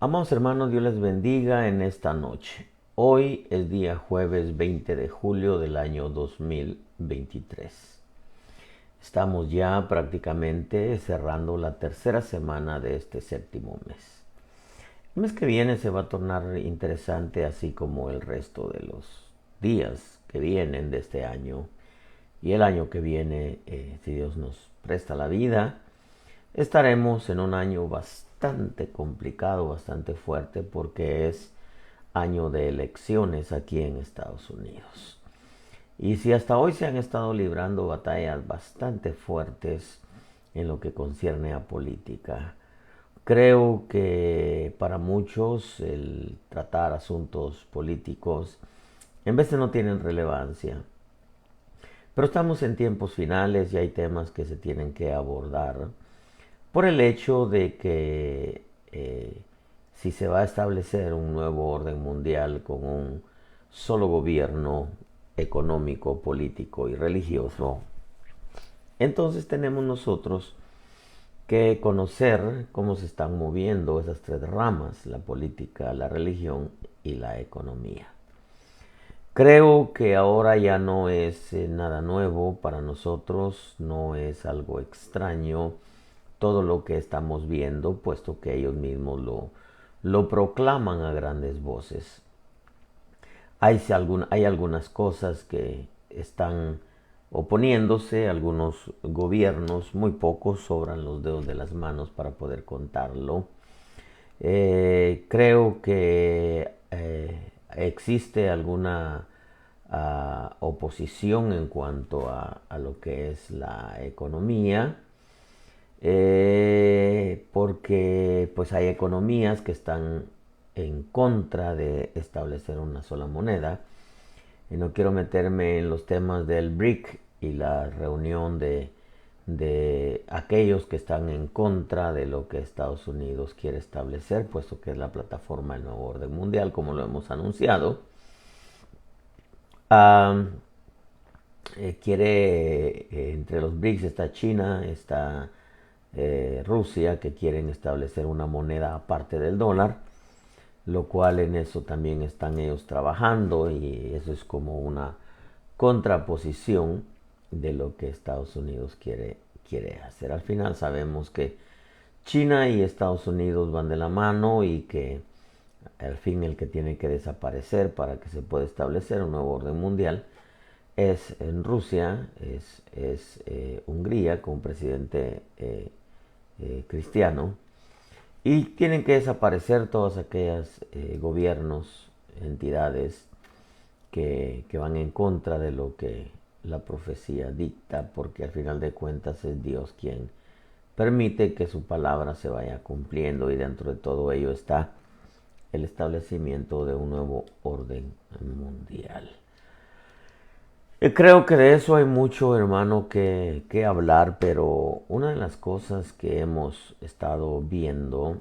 Amados hermanos, Dios les bendiga en esta noche. Hoy es día jueves 20 de julio del año 2023. Estamos ya prácticamente cerrando la tercera semana de este séptimo mes. El mes que viene se va a tornar interesante, así como el resto de los días que vienen de este año. Y el año que viene, si Dios nos presta la vida, estaremos en un año bastante complicado, bastante fuerte, porque es año de elecciones aquí en Estados Unidos. Y si hasta hoy se han estado librando batallas bastante fuertes en lo que concierne a política, creo que para muchos el tratar asuntos políticos en vez de no tienen relevancia. Pero estamos en tiempos finales y hay temas que se tienen que abordar por el hecho de que si se va a establecer un nuevo orden mundial con un solo gobierno económico, político y religioso, entonces tenemos nosotros que conocer cómo se están moviendo esas tres ramas: la política, la religión y la economía. Creo que ahora ya no es nada nuevo para nosotros, no es algo extraño todo lo que estamos viendo, puesto que ellos mismos lo proclaman a grandes voces. Hay algunas cosas que están oponiéndose, algunos gobiernos, muy pocos, sobran los dedos de las manos para poder contarlo. Creo que existe alguna oposición en cuanto a lo que es la economía, porque pues hay economías que están en contra de establecer una sola moneda. Y no quiero meterme en los temas del BRIC y la reunión de aquellos que están en contra de lo que Estados Unidos quiere establecer, puesto que es la plataforma del nuevo orden mundial, como lo hemos anunciado. Entre los BRICS está China, está Rusia, que quieren establecer una moneda aparte del dólar, lo cual en eso también están ellos trabajando, y eso es como una contraposición de lo que Estados Unidos quiere hacer. Al final sabemos que China y Estados Unidos van de la mano y que al fin el que tiene que desaparecer para que se pueda establecer un nuevo orden mundial es en Rusia, es Hungría con un presidente cristiano, y tienen que desaparecer todos aquellos gobiernos, entidades que van en contra de lo que la profecía dicta, porque al final de cuentas es Dios quien permite que su palabra se vaya cumpliendo, y dentro de todo ello está el establecimiento de un nuevo orden mundial. Creo que de eso hay mucho, hermano, que hablar, pero una de las cosas que hemos estado viendo,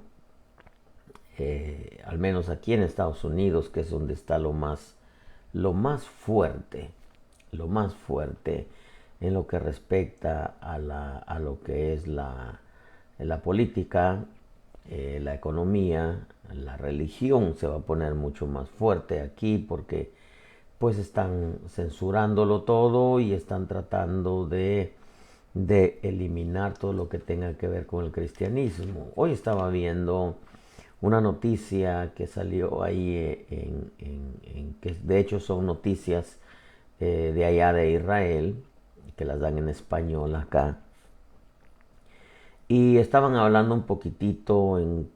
al menos aquí en Estados Unidos, que es donde está lo más fuerte en lo que respecta a lo que es la política, la economía, la religión se va a poner mucho más fuerte aquí, porque pues están censurándolo todo y están tratando de eliminar todo lo que tenga que ver con el cristianismo. Hoy estaba viendo una noticia que salió ahí que de hecho son noticias de allá de Israel, que las dan en español acá, y estaban hablando un poquitito en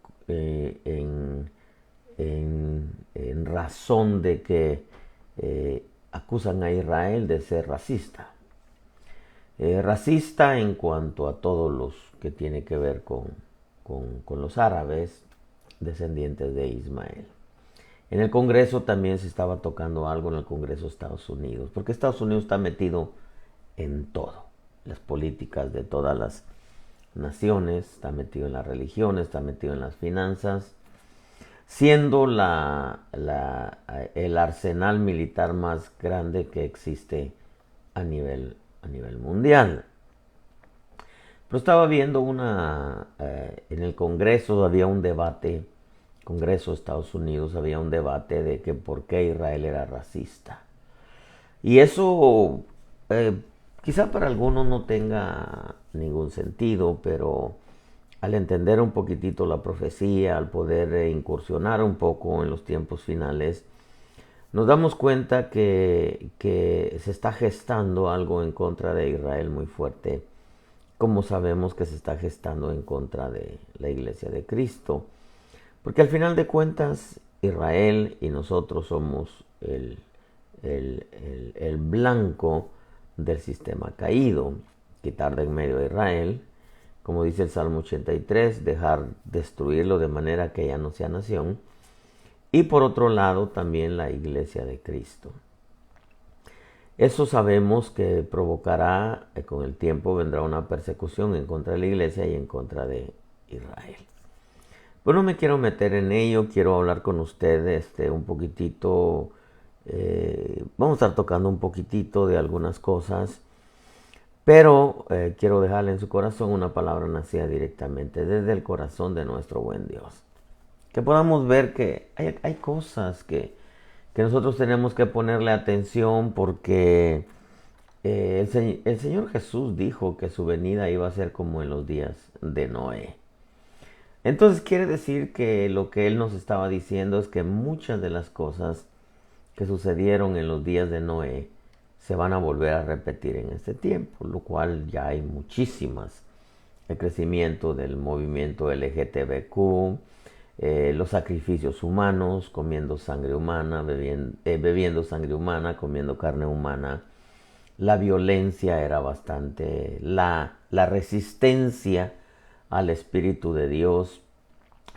razón de que acusan a Israel de ser racista. Racista en cuanto a todos los que tiene que ver con los árabes descendientes de Ismael. En el Congreso también se estaba tocando algo, en el Congreso de Estados Unidos, porque Estados Unidos está metido en todo, las políticas de todas las naciones, está metido en las religiones, está metido en las finanzas, siendo el arsenal militar más grande que existe a nivel mundial. Pero estaba viendo en el Congreso había un debate Congreso de Estados Unidos había un debate de que por qué Israel era racista. Y eso quizá para algunos no tenga ningún sentido, pero al entender un poquitito la profecía, al poder incursionar un poco en los tiempos finales, nos damos cuenta que se está gestando algo en contra de Israel muy fuerte, como sabemos que se está gestando en contra de la Iglesia de Cristo. Porque al final de cuentas, Israel y nosotros somos el blanco del sistema caído, quitar de en medio de Israel, como dice el Salmo 83, dejar destruirlo de manera que ya no sea nación, y por otro lado también la Iglesia de Cristo. Eso sabemos que provocará, con el tiempo vendrá una persecución en contra de la Iglesia y en contra de Israel. Pero no me quiero meter en ello, quiero hablar con ustedes un poquitito, vamos a estar tocando un poquitito de algunas cosas, pero quiero dejarle en su corazón una palabra nacida directamente desde el corazón de nuestro buen Dios. Que podamos ver que hay cosas que nosotros tenemos que ponerle atención porque el Señor Jesús dijo que su venida iba a ser como en los días de Noé. Entonces quiere decir que lo que Él nos estaba diciendo es que muchas de las cosas que sucedieron en los días de Noé se van a volver a repetir en este tiempo, lo cual ya hay muchísimas. El crecimiento del movimiento LGTBQ, los sacrificios humanos, comiendo sangre humana, bebiendo sangre humana, comiendo carne humana. La violencia era bastante, la resistencia al Espíritu de Dios,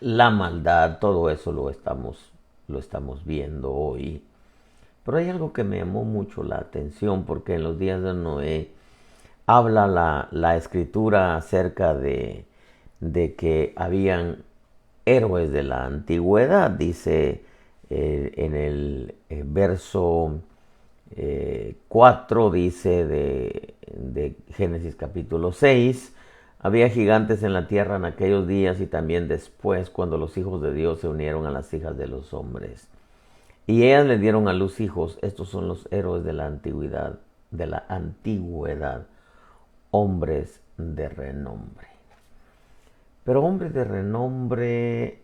la maldad, todo eso lo estamos viendo hoy. Pero hay algo que me llamó mucho la atención porque en los días de Noé habla la escritura acerca de que habían héroes de la antigüedad, dice en el verso 4, dice de Génesis capítulo 6, había gigantes en la tierra en aquellos días y también después cuando los hijos de Dios se unieron a las hijas de los hombres. Y ellas le dieron a luz hijos. Estos son los héroes de la antigüedad, hombres de renombre. Pero hombres de renombre,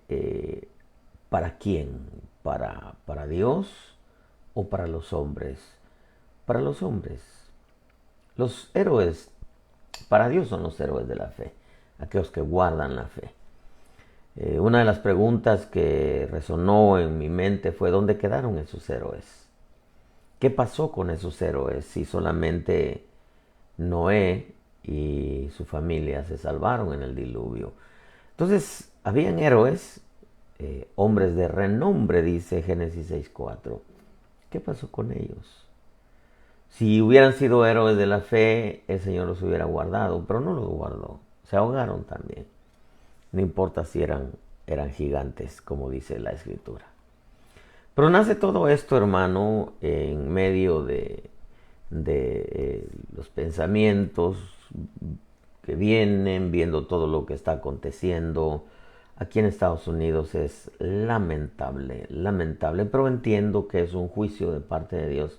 ¿para quién? ¿Para Dios o para los hombres? Para los hombres. Los héroes, para Dios son los héroes de la fe, aquellos que guardan la fe. Una de las preguntas que resonó en mi mente fue ¿dónde quedaron esos héroes? ¿Qué pasó con esos héroes si solamente Noé y su familia se salvaron en el diluvio? Entonces, habían héroes, hombres de renombre, dice Génesis 6:4. ¿Qué pasó con ellos? Si hubieran sido héroes de la fe, el Señor los hubiera guardado, pero no los guardó. Se ahogaron también. No importa si eran gigantes, como dice la Escritura. Pero nace todo esto, hermano, en medio de los pensamientos que vienen, viendo todo lo que está aconteciendo. Aquí en Estados Unidos es lamentable, pero entiendo que es un juicio de parte de Dios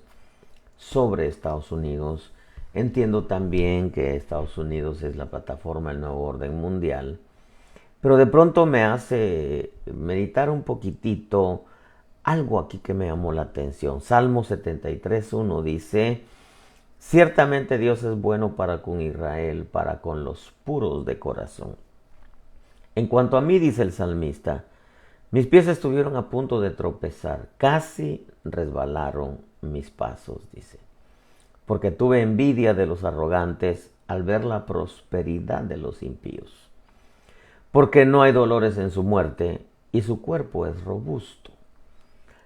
sobre Estados Unidos. Entiendo también que Estados Unidos es la plataforma del nuevo orden mundial. Pero de pronto me hace meditar un poquitito algo aquí que me llamó la atención. Salmo 73:1 dice: ciertamente Dios es bueno para con Israel, para con los puros de corazón. En cuanto a mí, dice el salmista, mis pies estuvieron a punto de tropezar, casi resbalaron mis pasos, dice. Porque tuve envidia de los arrogantes al ver la prosperidad de los impíos. Porque no hay dolores en su muerte y su cuerpo es robusto.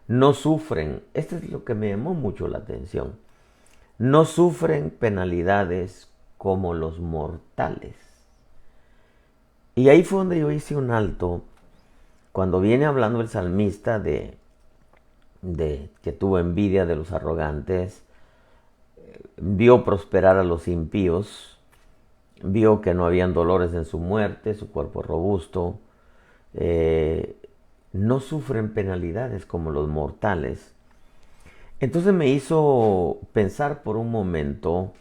No sufren, esto es lo que me llamó mucho la atención, no sufren penalidades como los mortales. Y ahí fue donde yo hice un alto, cuando viene hablando el salmista de que tuvo envidia de los arrogantes, vio prosperar a los impíos, vio que no habían dolores en su muerte, su cuerpo robusto, no sufren penalidades como los mortales. Entonces me hizo pensar por un momento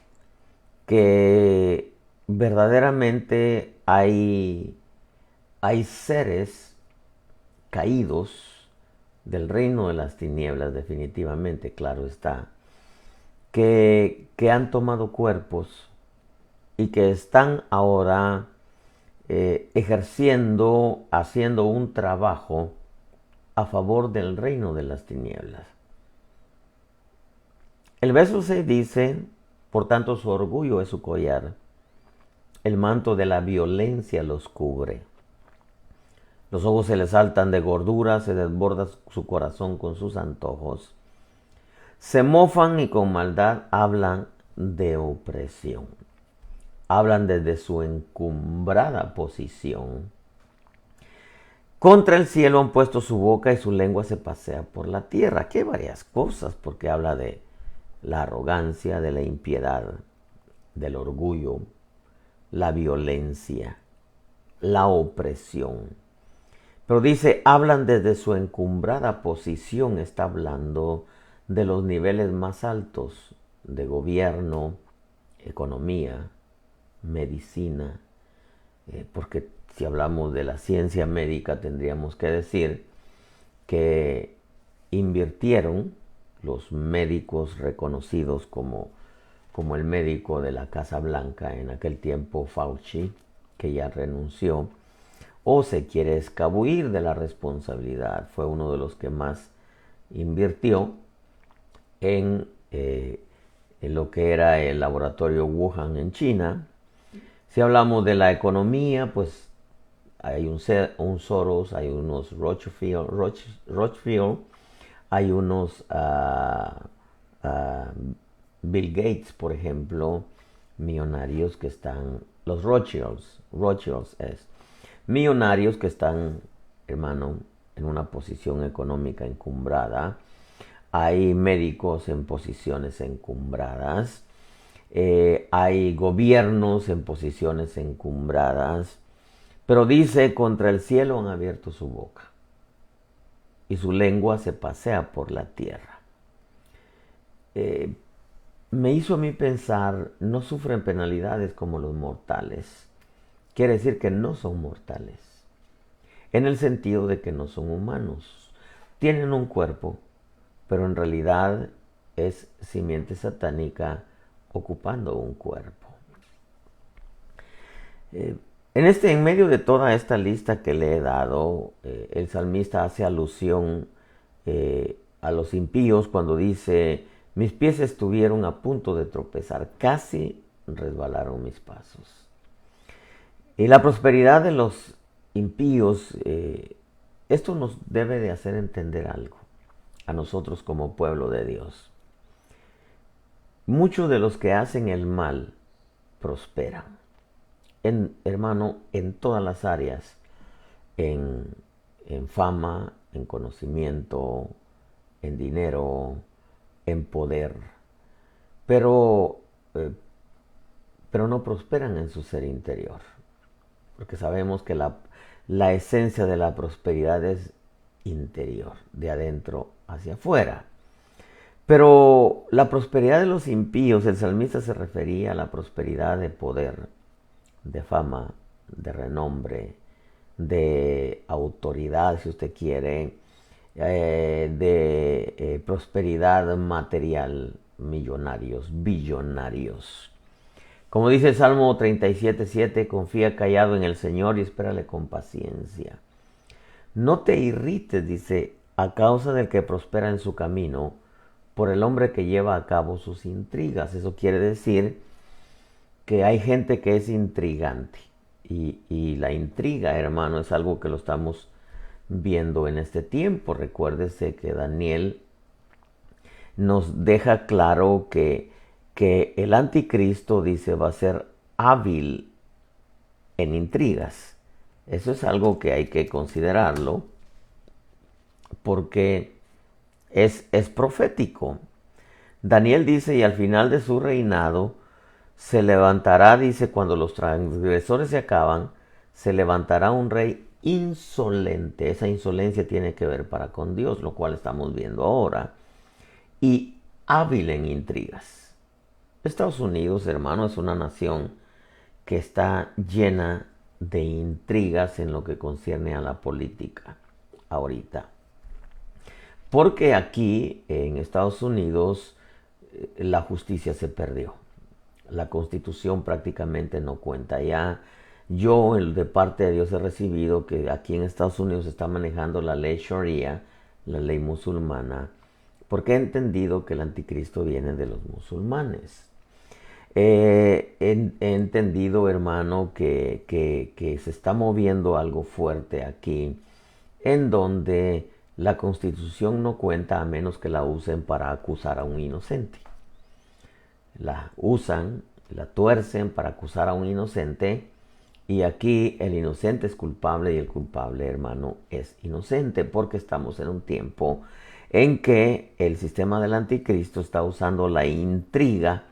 que verdaderamente hay seres caídos del reino de las tinieblas, definitivamente, claro está, que han tomado cuerpos y que están ahora ejerciendo, haciendo un trabajo a favor del reino de las tinieblas. El verso 6 dice, por tanto su orgullo es su collar, el manto de la violencia los cubre. Los ojos se les saltan de gordura, se desborda su corazón con sus antojos. Se mofan y con maldad hablan de opresión. Hablan desde su encumbrada posición. Contra el cielo han puesto su boca y su lengua se pasea por la tierra. Aquí hay varias cosas, porque habla de la arrogancia, de la impiedad, del orgullo, la violencia, la opresión. Pero dice, hablan desde su encumbrada posición, está hablando de los niveles más altos de gobierno, economía, medicina, porque si hablamos de la ciencia médica tendríamos que decir que invirtieron los médicos reconocidos como el médico de la Casa Blanca en aquel tiempo, Fauci, que ya renunció, o se quiere escabuir de la responsabilidad. Fue uno de los que más invirtió en lo que era el laboratorio Wuhan en China. Si hablamos de la economía, pues hay un Soros, hay unos Rothschild, hay unos Bill Gates, por ejemplo, millonarios que están, los Rothschilds es, millonarios que están, hermano, en una posición económica encumbrada. Hay médicos en posiciones encumbradas. Hay gobiernos en posiciones encumbradas. Pero dice, contra el cielo han abierto su boca y su lengua se pasea por la tierra. Me hizo a mí pensar, no sufren penalidades como los mortales. Quiere decir que no son mortales, en el sentido de que no son humanos. Tienen un cuerpo, pero en realidad es simiente satánica ocupando un cuerpo. En medio de toda esta lista que le he dado, el salmista hace alusión a los impíos cuando dice, mis pies estuvieron a punto de tropezar, casi resbalaron mis pasos. Y la prosperidad de los impíos, esto nos debe de hacer entender algo a nosotros como pueblo de Dios. Muchos de los que hacen el mal prosperan, hermano, en todas las áreas, en fama, en conocimiento, en dinero, en poder, pero no prosperan en su ser interior, porque sabemos que la esencia de la prosperidad es interior, de adentro hacia afuera. Pero la prosperidad de los impíos, el salmista se refería a la prosperidad de poder, de fama, de renombre, de autoridad, si usted quiere, de prosperidad material, millonarios, billonarios. Como dice el Salmo 37:7, confía callado en el Señor y espérale con paciencia. No te irrites, dice, a causa del que prospera en su camino, por el hombre que lleva a cabo sus intrigas. Eso quiere decir que hay gente que es intrigante. Y la intriga, hermano, es algo que lo estamos viendo en este tiempo. Recuérdese que Daniel nos deja claro que el anticristo, dice, va a ser hábil en intrigas. Eso es algo que hay que considerarlo porque es profético. Daniel dice, y al final de su reinado se levantará, dice, cuando los transgresores se acaban, se levantará un rey insolente. Esa insolencia tiene que ver para con Dios, lo cual estamos viendo ahora. Y hábil en intrigas. Estados Unidos, hermano, es una nación que está llena de intrigas en lo que concierne a la política ahorita. Porque aquí en Estados Unidos la justicia se perdió. La Constitución prácticamente no cuenta. Ya yo de parte de Dios he recibido que aquí en Estados Unidos se está manejando la ley Sharia, la ley musulmana, porque he entendido que el anticristo viene de los musulmanes. He entendido, hermano, que se está moviendo algo fuerte aquí, en donde la Constitución no cuenta a menos que la usen para acusar a un inocente. La usan, la tuercen para acusar a un inocente, y aquí el inocente es culpable y el culpable, hermano, es inocente, porque estamos en un tiempo en que el sistema del anticristo está usando la intriga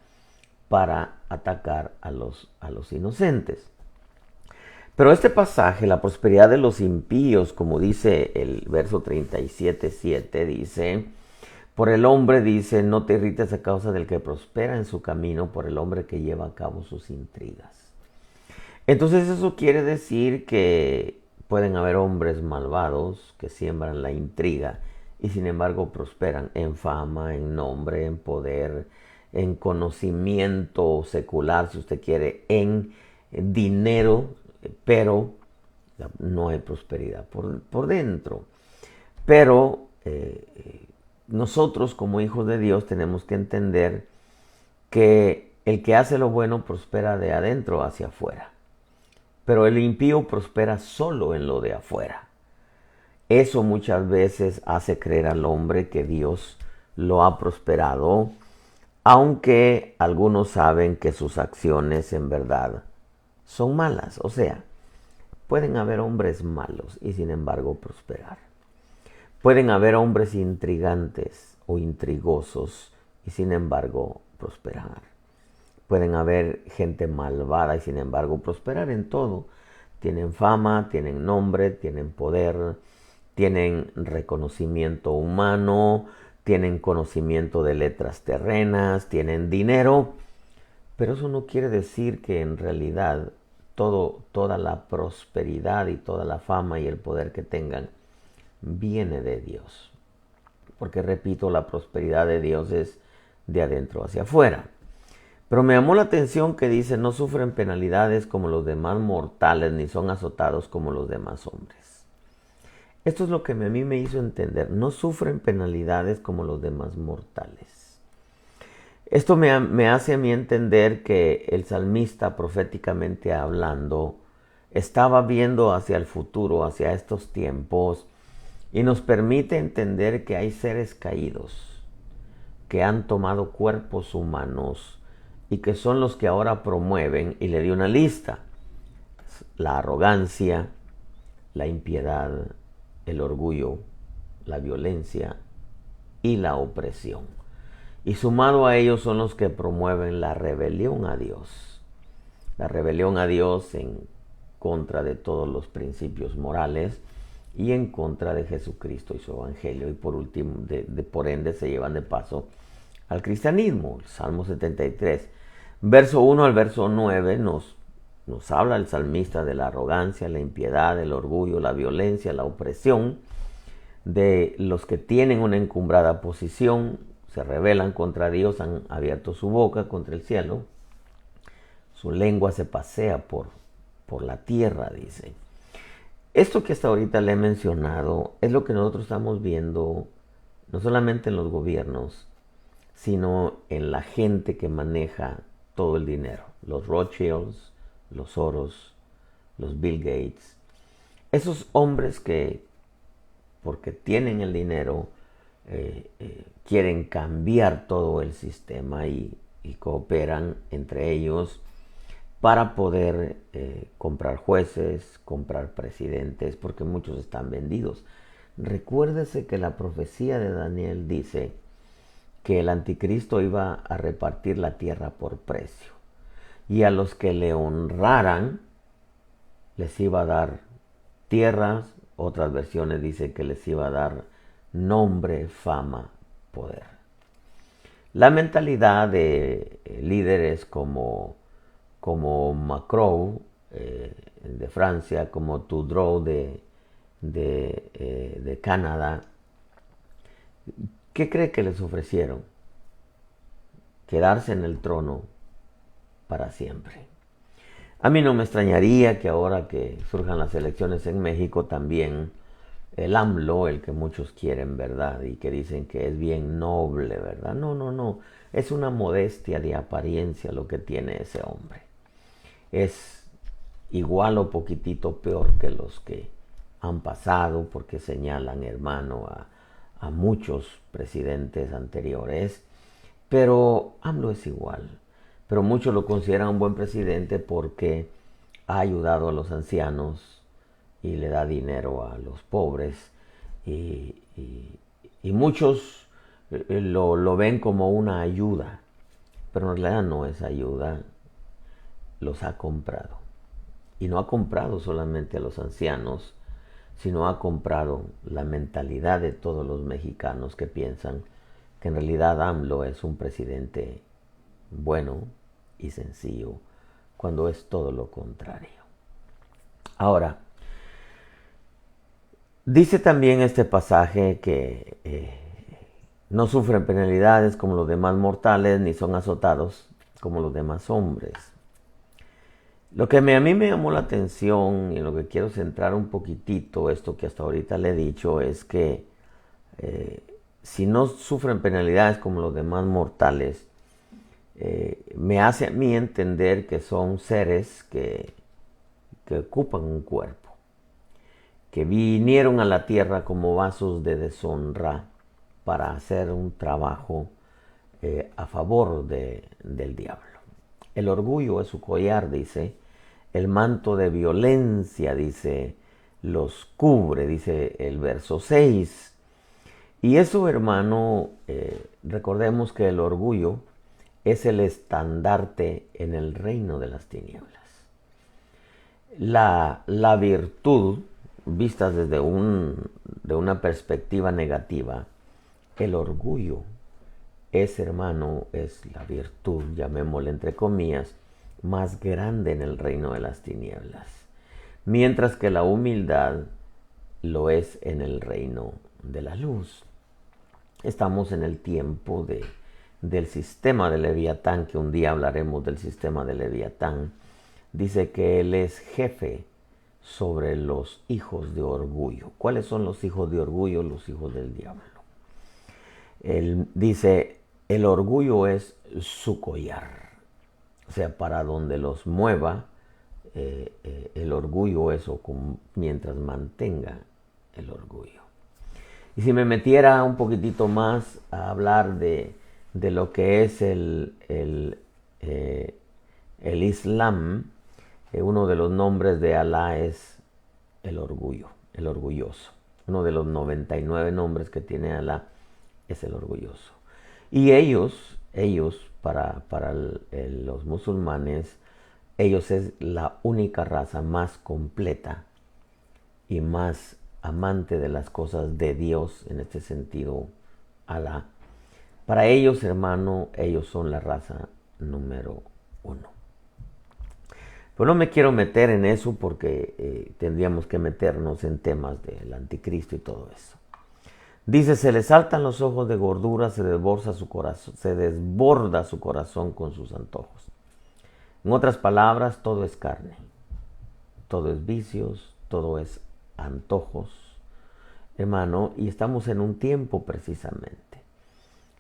para atacar a los inocentes. Pero este pasaje, la prosperidad de los impíos, como dice el verso 37:7, dice, por el hombre, dice, no te irrites a causa del que prospera en su camino, por el hombre que lleva a cabo sus intrigas. Entonces eso quiere decir que pueden haber hombres malvados que siembran la intriga y sin embargo prosperan en fama, en nombre, en poder, en conocimiento secular, si usted quiere, en dinero, pero no hay prosperidad por dentro. Pero nosotros como hijos de Dios tenemos que entender que el que hace lo bueno prospera de adentro hacia afuera, pero el impío prospera solo en lo de afuera. Eso muchas veces hace creer al hombre que Dios lo ha prosperado, aunque algunos saben que sus acciones en verdad son malas. O sea, pueden haber hombres malos y sin embargo prosperar. Pueden haber hombres intrigantes o intrigosos y sin embargo prosperar. Pueden haber gente malvada y sin embargo prosperar en todo. Tienen fama, tienen nombre, tienen poder, tienen reconocimiento humano, tienen conocimiento de letras terrenas, tienen dinero. Pero eso no quiere decir que en realidad toda la prosperidad y toda la fama y el poder que tengan viene de Dios. Porque repito, la prosperidad de Dios es de adentro hacia afuera. Pero me llamó la atención que dice, no sufren penalidades como los demás mortales, ni son azotados como los demás hombres. Esto es lo que a mí me hizo entender, no sufren penalidades como los demás mortales. Esto me hace a mí entender que el salmista, proféticamente hablando, estaba viendo hacia el futuro, hacia estos tiempos, y nos permite entender que hay seres caídos, que han tomado cuerpos humanos, y que son los que ahora promueven, y le di una lista, la arrogancia, la impiedad, el orgullo, la violencia y la opresión. Y sumado a ellos son los que promueven la rebelión a Dios. La rebelión a Dios en contra de todos los principios morales y en contra de Jesucristo y su evangelio. Y por último, por ende, se llevan de paso al cristianismo. El Salmo 73. Verso 1 al verso 9 nos habla el salmista de la arrogancia, la impiedad, el orgullo, la violencia, la opresión de los que tienen una encumbrada posición, se rebelan contra Dios, han abierto su boca contra el cielo, su lengua se pasea por la tierra, dice. Esto que hasta ahorita le he mencionado es lo que nosotros estamos viendo, no solamente en los gobiernos, sino en la gente que maneja todo el dinero, los Rothschilds, los Soros, los Bill Gates, esos hombres que, porque tienen el dinero, quieren cambiar todo el sistema y cooperan entre ellos para poder comprar jueces, comprar presidentes, porque muchos están vendidos. Recuérdese que la profecía de Daniel dice que el anticristo iba a repartir la tierra por precio, y a los que le honraran les iba a dar tierras, otras versiones dicen que les iba a dar nombre, fama, poder. La mentalidad de líderes como Macron de Francia, como Trudeau de Canadá, ¿qué cree que les ofrecieron? Quedarse en el trono para siempre. A mí no me extrañaría que ahora que surjan las elecciones en México también el AMLO, el que muchos quieren, ¿verdad? Y que dicen que es bien noble, ¿verdad? No, no, no. Es una modestia de apariencia lo que tiene ese hombre. Es igual o poquitito peor que los que han pasado, porque señalan, hermano, a muchos presidentes anteriores. Pero AMLO es igual. Pero muchos lo consideran un buen presidente porque ha ayudado a los ancianos y le da dinero a los pobres. Y muchos lo ven como una ayuda. Pero en realidad no es ayuda. Los ha comprado. Y no ha comprado solamente a los ancianos, sino ha comprado la mentalidad de todos los mexicanos que piensan que en realidad AMLO es un presidente bueno y sencillo, cuando es todo lo contrario. Ahora, dice también este pasaje que no sufren penalidades como los demás mortales, ni son azotados como los demás hombres. Lo que a mí me llamó la atención y en lo que quiero centrar un poquitito, esto que hasta ahorita le he dicho, es que si no sufren penalidades como los demás mortales, me hace a mí entender que son seres que ocupan un cuerpo, que vinieron a la tierra como vasos de deshonra para hacer un trabajo a favor del diablo. El orgullo es su collar, dice. El manto de violencia, dice, los cubre, dice el verso 6. Y eso, hermano, recordemos que el orgullo es el estandarte en el reino de las tinieblas. La virtud, vista desde una perspectiva negativa, el orgullo es, hermano, es la virtud, llamémosle entre comillas, más grande en el reino de las tinieblas. Mientras que la humildad lo es en el reino de la luz. Estamos en el tiempo del sistema de Leviatán, que un día hablaremos del sistema de Leviatán. Dice que él es jefe sobre los hijos de orgullo. ¿Cuáles son los hijos de orgullo? Los hijos del diablo. Él dice, el orgullo es su collar. O sea, para donde los mueva, el orgullo es mientras mantenga el orgullo. Y si me metiera un poquitito más a hablar de lo que es el Islam, uno de los nombres de Alá es el orgullo, el orgulloso. Uno de los 99 nombres que tiene Alá es el orgulloso. Y ellos para los musulmanes, ellos es la única raza más completa y más amante de las cosas de Dios, en este sentido, Alá. Para ellos, hermano, ellos son la raza número 1. Pero no me quiero meter en eso porque tendríamos que meternos en temas del anticristo y todo eso. Dice, se le saltan los ojos de gordura, se desborda su corazón con sus antojos. En otras palabras, todo es carne, todo es vicios, todo es antojos, hermano, y estamos en un tiempo precisamente.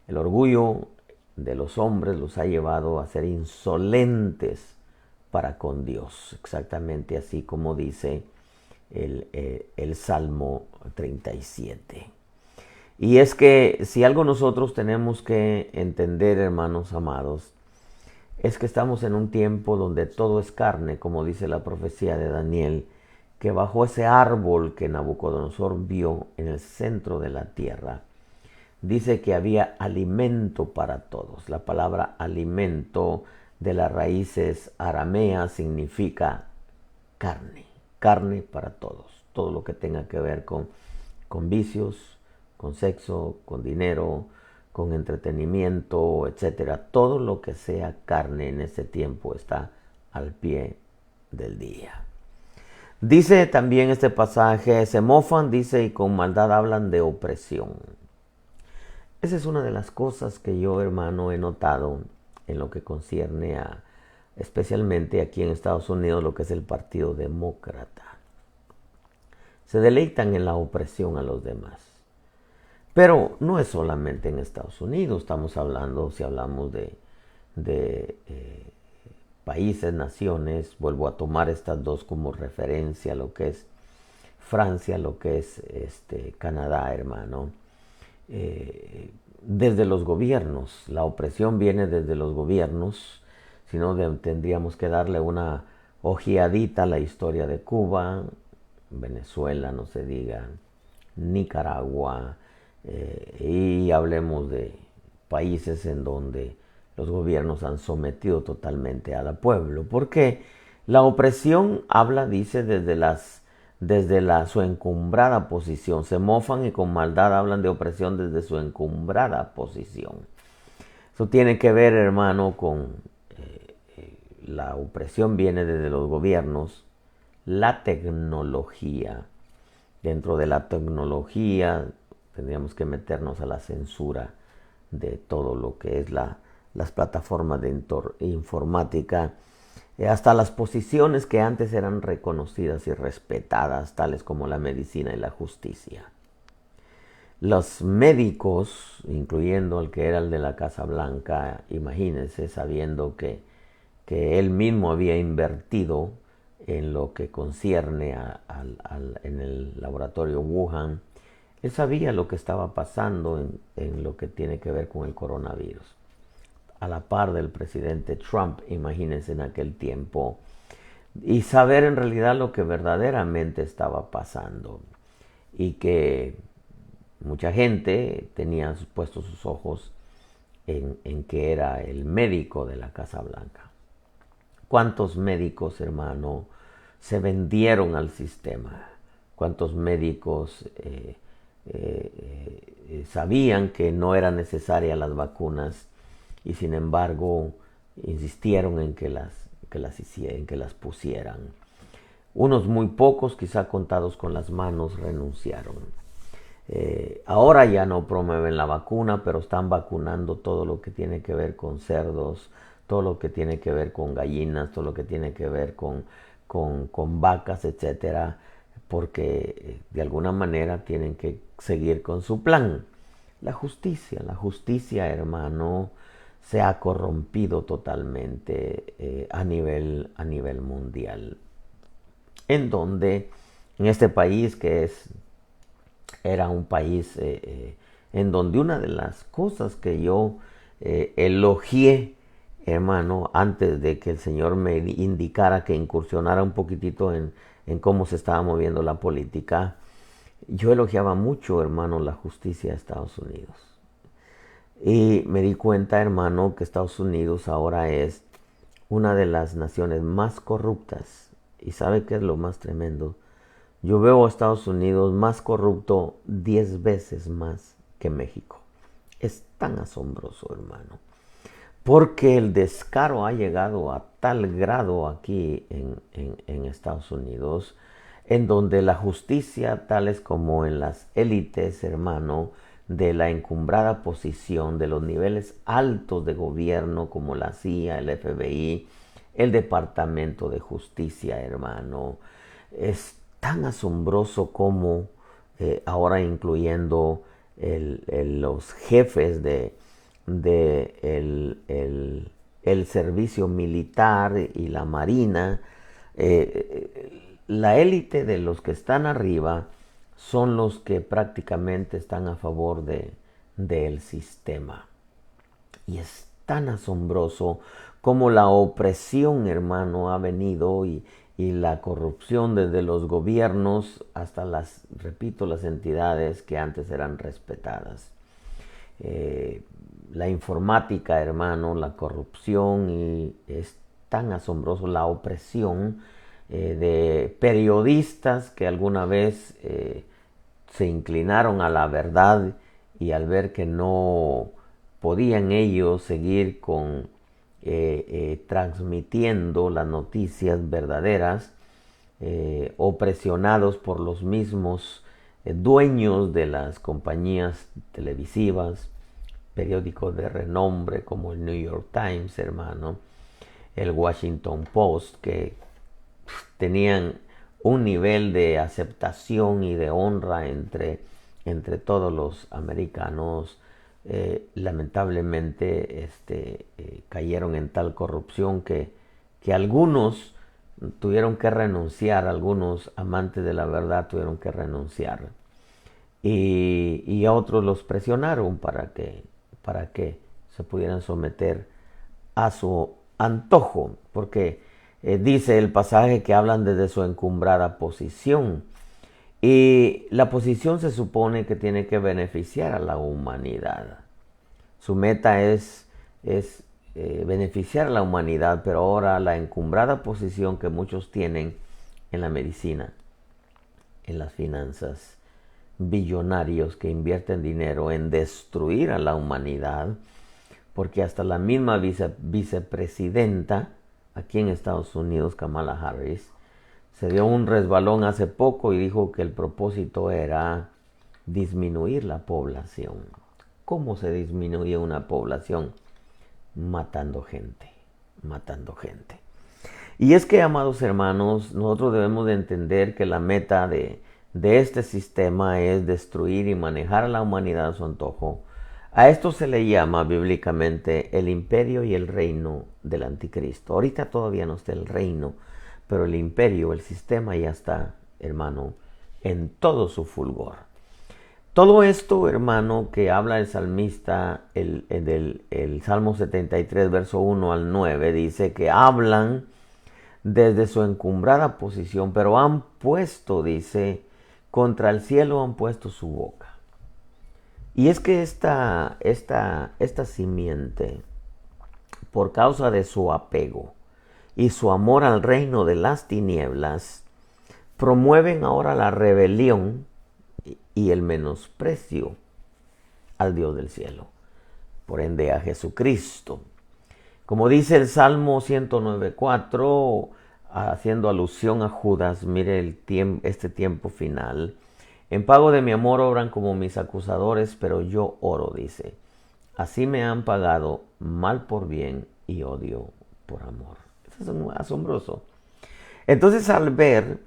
El orgullo de los hombres los ha llevado a ser insolentes para con Dios, exactamente así como dice el Salmo 37. Y es que si algo nosotros tenemos que entender, hermanos amados, es que estamos en un tiempo donde todo es carne, como dice la profecía de Daniel, que bajo ese árbol que Nabucodonosor vio en el centro de la tierra, dice que había alimento para todos. La palabra alimento de las raíces arameas significa carne, carne para todos. todo lo que tenga que ver con vicios, con sexo, con dinero, con entretenimiento, etcétera. Todo lo que sea carne en este tiempo está al pie del día. Dice también este pasaje, se mofan, dice, y con maldad hablan de opresión. Esa es una de las cosas que yo, hermano, he notado en lo que concierne a, especialmente aquí en Estados Unidos, lo que es el Partido Demócrata. Se deleitan en la opresión a los demás. Pero no es solamente en Estados Unidos, estamos hablando, si hablamos de países, naciones, vuelvo a tomar estas dos como referencia, lo que es Francia, lo que es Canadá, hermano. Desde los gobiernos, la opresión viene desde los gobiernos, si no tendríamos que darle una ojeadita a la historia de Cuba, Venezuela, no se diga, Nicaragua, y hablemos de países en donde los gobiernos han sometido totalmente al pueblo, porque la opresión habla, dice, desde su encumbrada posición. Se mofan y con maldad hablan de opresión desde su encumbrada posición. Eso tiene que ver, hermano, con la opresión viene desde los gobiernos, la tecnología. Dentro de la tecnología tendríamos que meternos a la censura de todo lo que es las plataformas de informática, hasta las posiciones que antes eran reconocidas y respetadas, tales como la medicina y la justicia. Los médicos, incluyendo el que era el de la Casa Blanca, imagínense, sabiendo que él mismo había invertido en lo que concierne en el laboratorio Wuhan, él sabía lo que estaba pasando en lo que tiene que ver con el coronavirus. A la par del presidente Trump, imagínense en aquel tiempo, y saber en realidad lo que verdaderamente estaba pasando, y que mucha gente tenía puestos sus ojos en que era el médico de la Casa Blanca. ¿Cuántos médicos, hermano, se vendieron al sistema? ¿Cuántos médicos sabían que no eran necesarias las vacunas y sin embargo insistieron en que las pusieran? Unos muy pocos, quizá contados con las manos, renunciaron. Ahora ya no promueven la vacuna, pero están vacunando todo lo que tiene que ver con cerdos, todo lo que tiene que ver con gallinas, todo lo que tiene que ver con vacas, etcétera, porque de alguna manera tienen que seguir con su plan. La justicia, hermano, se ha corrompido totalmente a nivel mundial. En donde, en este país que era un país en donde una de las cosas que yo elogié, hermano, antes de que el Señor me indicara que incursionara un poquitito en cómo se estaba moviendo la política, yo elogiaba mucho, hermano, la justicia de Estados Unidos. Y me di cuenta, hermano, que Estados Unidos ahora es una de las naciones más corruptas. ¿Y sabe qué es lo más tremendo? Yo veo a Estados Unidos más corrupto 10 veces más que México. Es tan asombroso, hermano. Porque el descaro ha llegado a tal grado aquí en Estados Unidos, en donde la justicia, tales como en las élites, hermano, de la encumbrada posición de los niveles altos de gobierno, como la CIA, el FBI, el Departamento de Justicia, hermano, es tan asombroso como ahora incluyendo los jefes el servicio militar y la marina, la élite de los que están arriba son los que prácticamente están a favor del sistema. Y es tan asombroso como la opresión, hermano, ha venido y la corrupción desde los gobiernos hasta las entidades que antes eran respetadas. La informática, hermano, la corrupción, y es tan asombroso la opresión de periodistas que alguna vez se inclinaron a la verdad y al ver que no podían ellos seguir con transmitiendo las noticias verdaderas o presionados por los mismos dueños de las compañías televisivas, periódicos de renombre como el New York Times, hermano, el Washington Post, que tenían un nivel de aceptación y de honra entre todos los americanos, lamentablemente cayeron en tal corrupción que algunos tuvieron que renunciar, algunos amantes de la verdad tuvieron que renunciar. Y a otros los presionaron para que se pudieran someter a su antojo, porque dice el pasaje que hablan desde su encumbrada posición. Y la posición se supone que tiene que beneficiar a la humanidad. Su meta es beneficiar a la humanidad, pero ahora la encumbrada posición que muchos tienen en la medicina, en las finanzas, billonarios que invierten dinero en destruir a la humanidad, porque hasta la misma vicepresidenta aquí en Estados Unidos, Kamala Harris, se dio un resbalón hace poco y dijo que el propósito era disminuir la población. ¿Cómo se disminuye una población? Matando gente, matando gente. Y es que, amados hermanos, nosotros debemos de entender que la meta de este sistema es destruir y manejar a la humanidad a su antojo. A esto se le llama bíblicamente el imperio y el reino del anticristo. Ahorita todavía no está el reino, pero el imperio, el sistema ya está, hermano, en todo su fulgor. Todo esto, hermano, que habla el salmista, el Salmo 73, verso 1 al 9, dice que hablan desde su encumbrada posición, pero han puesto, dice, contra el cielo han puesto su boca. Y es que esta simiente, por causa de su apego y su amor al reino de las tinieblas, promueven ahora la rebelión y el menosprecio al Dios del cielo, por ende a Jesucristo. Como dice el Salmo 109.4, haciendo alusión a Judas, mire este tiempo final. En pago de mi amor obran como mis acusadores, pero yo oro, dice. Así me han pagado mal por bien y odio por amor. Eso es asombroso. Entonces, al ver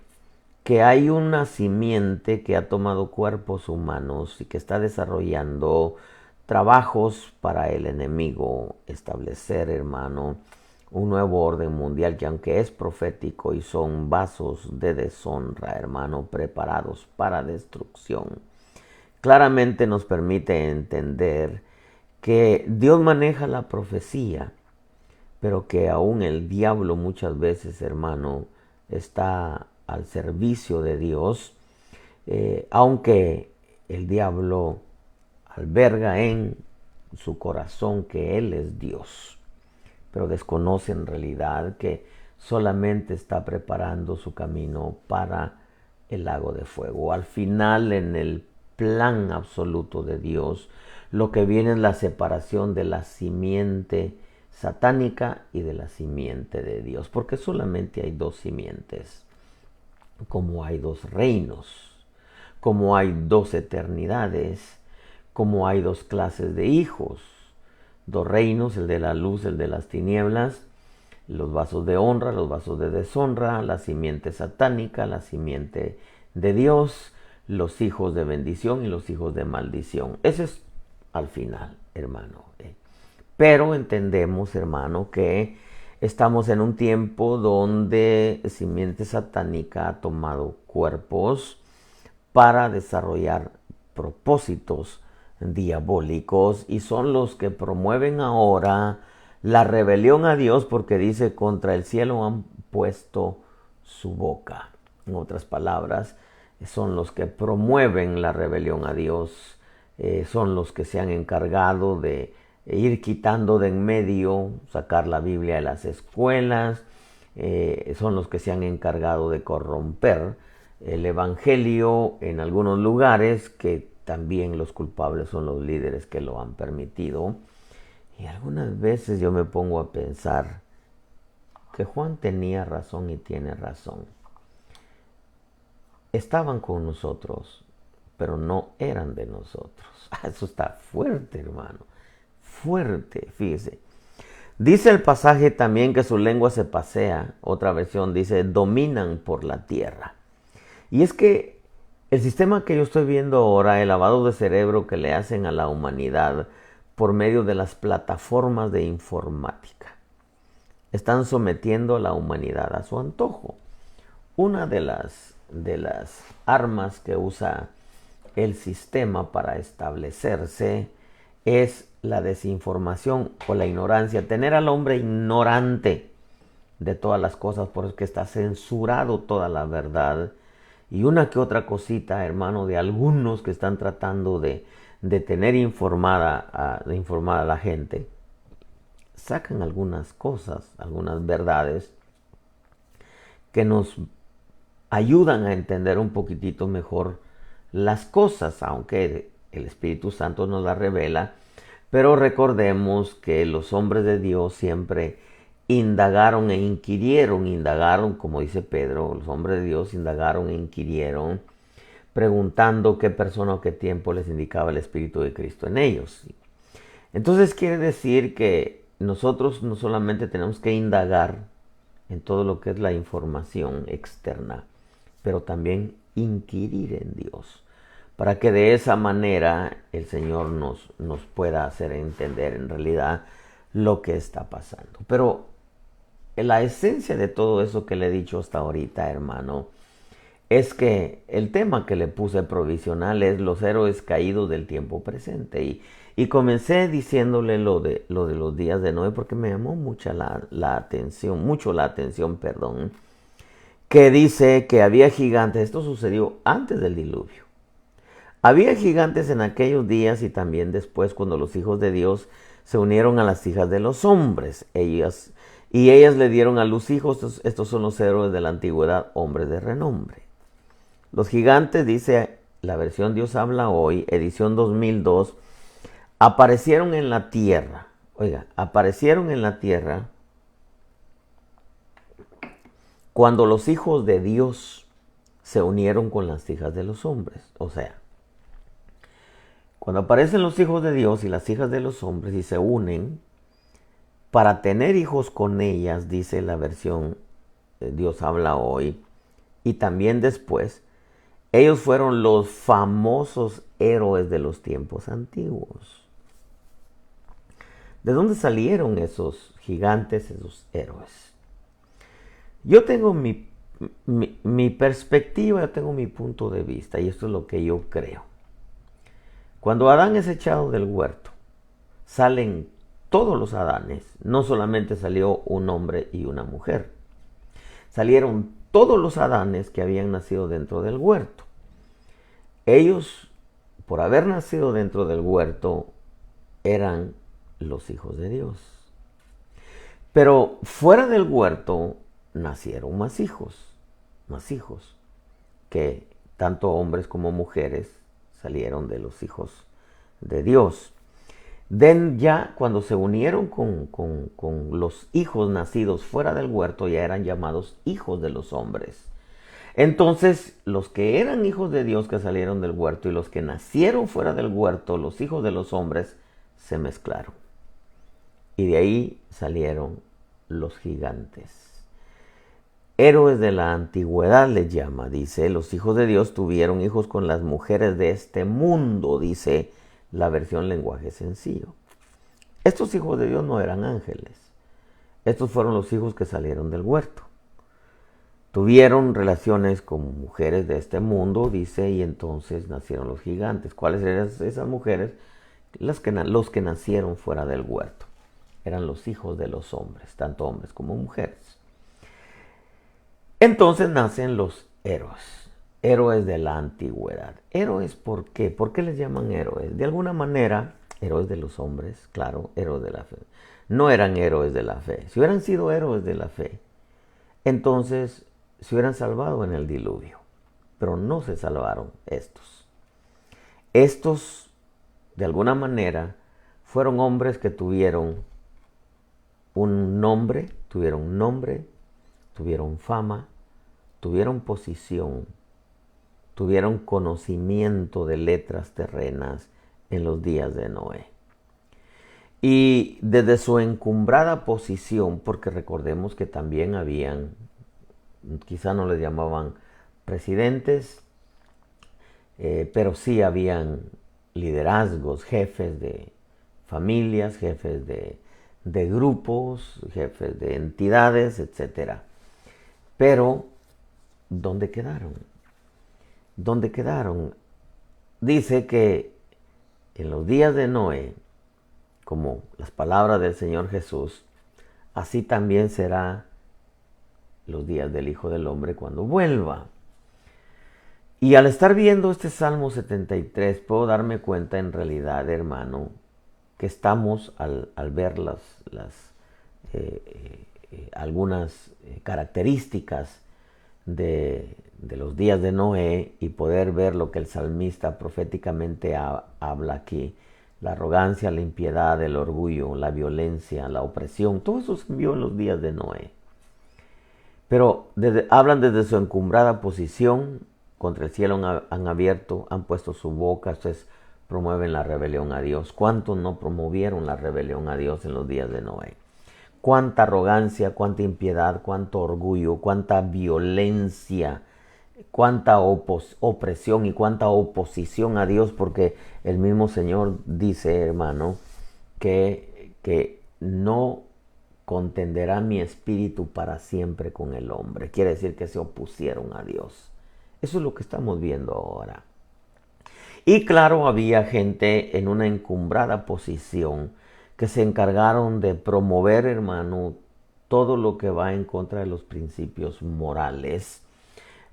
que hay una simiente que ha tomado cuerpos humanos y que está desarrollando trabajos para el enemigo, establecer, hermano, un nuevo orden mundial que aunque es profético y son vasos de deshonra, hermano, preparados para destrucción, claramente nos permite entender que Dios maneja la profecía, pero que aún el diablo muchas veces, hermano, está al servicio de Dios, aunque el diablo alberga en su corazón que Él es Dios, pero desconoce en realidad que solamente está preparando su camino para el lago de fuego. Al final, en el plan absoluto de Dios, lo que viene es la separación de la simiente satánica y de la simiente de Dios, porque solamente hay dos simientes, como hay dos reinos, como hay dos eternidades, como hay dos clases de hijos, dos reinos, el de la luz, el de las tinieblas, los vasos de honra, los vasos de deshonra, la simiente satánica, la simiente de Dios, los hijos de bendición y los hijos de maldición. Ese es al final, hermano. Pero entendemos, hermano, que estamos en un tiempo donde simiente satánica ha tomado cuerpos para desarrollar propósitos diabólicos y son los que promueven ahora la rebelión a Dios, porque dice contra el cielo han puesto su boca. En otras palabras, son los que promueven la rebelión a Dios, son los que se han encargado de ir quitando de en medio, sacar la Biblia de las escuelas, son los que se han encargado de corromper el evangelio en algunos lugares, que también los culpables son los líderes que lo han permitido. Y algunas veces yo me pongo a pensar que Juan tenía razón y tiene razón. Estaban con nosotros, pero no eran de nosotros. Eso está fuerte, hermano. Fuerte, fíjese. Dice el pasaje también que su lengua se pasea. Otra versión dice, dominan por la tierra. Y es que el sistema que yo estoy viendo ahora, el lavado de cerebro que le hacen a la humanidad por medio de las plataformas de informática, están sometiendo a la humanidad a su antojo. Una de las armas que usa el sistema para establecerse es la desinformación o la ignorancia, tener al hombre ignorante de todas las cosas, por eso que está censurado toda la verdad. Y una que otra cosita, hermano, de algunos que están tratando de tener informada a la gente, sacan algunas cosas, algunas verdades que nos ayudan a entender un poquitito mejor las cosas, aunque el Espíritu Santo nos las revela. Pero recordemos que los hombres de Dios siempre indagaron e indagaron, como dice Pedro, los hombres de Dios indagaron e inquirieron, preguntando qué persona o qué tiempo les indicaba el Espíritu de Cristo en ellos. Entonces quiere decir que nosotros no solamente tenemos que indagar en todo lo que es la información externa, pero también inquirir en Dios, para que de esa manera el Señor nos pueda hacer entender en realidad lo que está pasando. Pero la esencia de todo eso que le he dicho hasta ahorita, hermano, es que el tema que le puse provisional es los héroes caídos del tiempo presente. Y comencé diciéndole lo de los días de Noé, porque me llamó mucho la atención, que dice que había gigantes. Esto sucedió antes del diluvio. Había gigantes en aquellos días y también después, cuando los hijos de Dios se unieron a las hijas de los hombres. Ellas le dieron a luz hijos. Estos son los héroes de la antigüedad, hombres de renombre. Los gigantes, dice la versión Dios habla hoy, edición 2002, aparecieron en la tierra. Oiga, aparecieron en la tierra cuando los hijos de Dios se unieron con las hijas de los hombres. O sea, cuando aparecen los hijos de Dios y las hijas de los hombres y se unen para tener hijos con ellas, dice la versión Dios habla hoy, y también después, ellos fueron los famosos héroes de los tiempos antiguos. ¿De dónde salieron esos gigantes, esos héroes? Yo tengo mi perspectiva, yo tengo mi punto de vista, y esto es lo que yo creo. Cuando Adán es echado del huerto, salen todos los Adanes. No solamente salió un hombre y una mujer. Salieron todos los Adanes que habían nacido dentro del huerto. Ellos, por haber nacido dentro del huerto, eran los hijos de Dios. Pero fuera del huerto nacieron más hijos, que tanto hombres como mujeres salieron de los hijos de Dios. Ya cuando se unieron con los hijos nacidos fuera del huerto, ya eran llamados hijos de los hombres. Entonces, los que eran hijos de Dios que salieron del huerto y los que nacieron fuera del huerto, los hijos de los hombres, se mezclaron. Y de ahí salieron los gigantes. Héroes de la antigüedad les llama, dice. Los hijos de Dios tuvieron hijos con las mujeres de este mundo, dice la versión lenguaje sencillo. Estos hijos de Dios no eran ángeles. Estos fueron los hijos que salieron del huerto. Tuvieron relaciones con mujeres de este mundo, dice, y entonces nacieron los gigantes. ¿Cuáles eran esas mujeres? Los que nacieron fuera del huerto. Eran los hijos de los hombres, tanto hombres como mujeres. Entonces nacen los héroes de la antigüedad. ¿Héroes por qué? ¿Por qué les llaman héroes? De alguna manera, héroes de los hombres, claro, héroes de la fe. No eran héroes de la fe. Si hubieran sido héroes de la fe, entonces se hubieran salvado en el diluvio. Pero no se salvaron estos. Estos, de alguna manera, fueron hombres que tuvieron nombre, tuvieron fama, tuvieron posición, tuvieron conocimiento de letras terrenas en los días de Noé. Y desde su encumbrada posición, porque recordemos que también habían, quizá no les llamaban presidentes, pero sí habían liderazgos, jefes de familias, jefes de grupos, jefes de entidades, etc. Pero, ¿dónde quedaron? ¿Dónde quedaron? Dice que en los días de Noé, como las palabras del Señor Jesús, así también será los días del Hijo del Hombre cuando vuelva. Y al estar viendo este Salmo 73, puedo darme cuenta en realidad, hermano, que estamos al ver algunas características de los días de Noé y poder ver lo que el salmista proféticamente habla aquí. La arrogancia, la impiedad, el orgullo, la violencia, la opresión, todo eso se vio en los días de Noé. Pero hablan desde su encumbrada posición, contra el cielo han abierto, han puesto su boca, ustedes promueven la rebelión a Dios. ¿Cuántos no promovieron la rebelión a Dios en los días de Noé? Cuánta arrogancia, cuánta impiedad, cuánto orgullo, cuánta violencia, cuánta opresión y cuánta oposición a Dios, porque el mismo Señor dice, hermano, que no contenderá mi espíritu para siempre con el hombre. Quiere decir que se opusieron a Dios. Eso es lo que estamos viendo ahora. Y claro, había gente en una encumbrada posición que se encargaron de promover, hermano, todo lo que va en contra de los principios morales.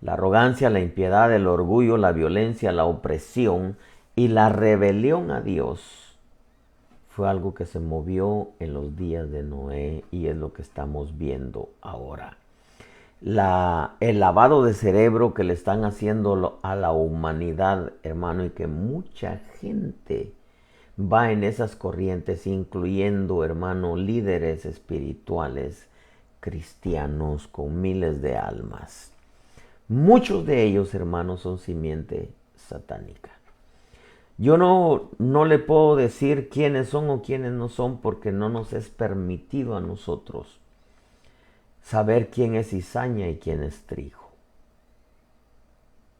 La arrogancia, la impiedad, el orgullo, la violencia, la opresión y la rebelión a Dios fue algo que se movió en los días de Noé y es lo que estamos viendo ahora. El lavado de cerebro que le están haciendo a la humanidad, hermano, y que mucha gente va en esas corrientes, incluyendo, hermano, líderes espirituales cristianos con miles de almas. Muchos de ellos, hermanos, son simiente satánica. Yo no le puedo decir quiénes son o quiénes no son porque no nos es permitido a nosotros saber quién es cizaña y quién es trigo.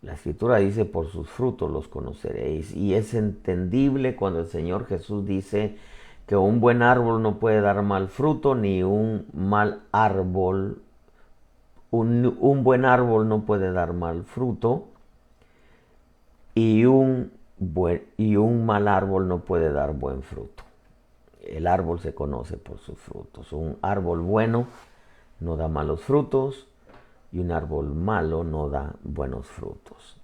La Escritura dice, por sus frutos los conoceréis. Y es entendible cuando el Señor Jesús dice que un buen árbol no puede dar mal fruto, ni un mal árbol, un buen árbol no puede dar mal fruto, y un mal árbol no puede dar buen fruto. El árbol se conoce por sus frutos. Un árbol bueno no da malos frutos y un árbol malo no da buenos frutos.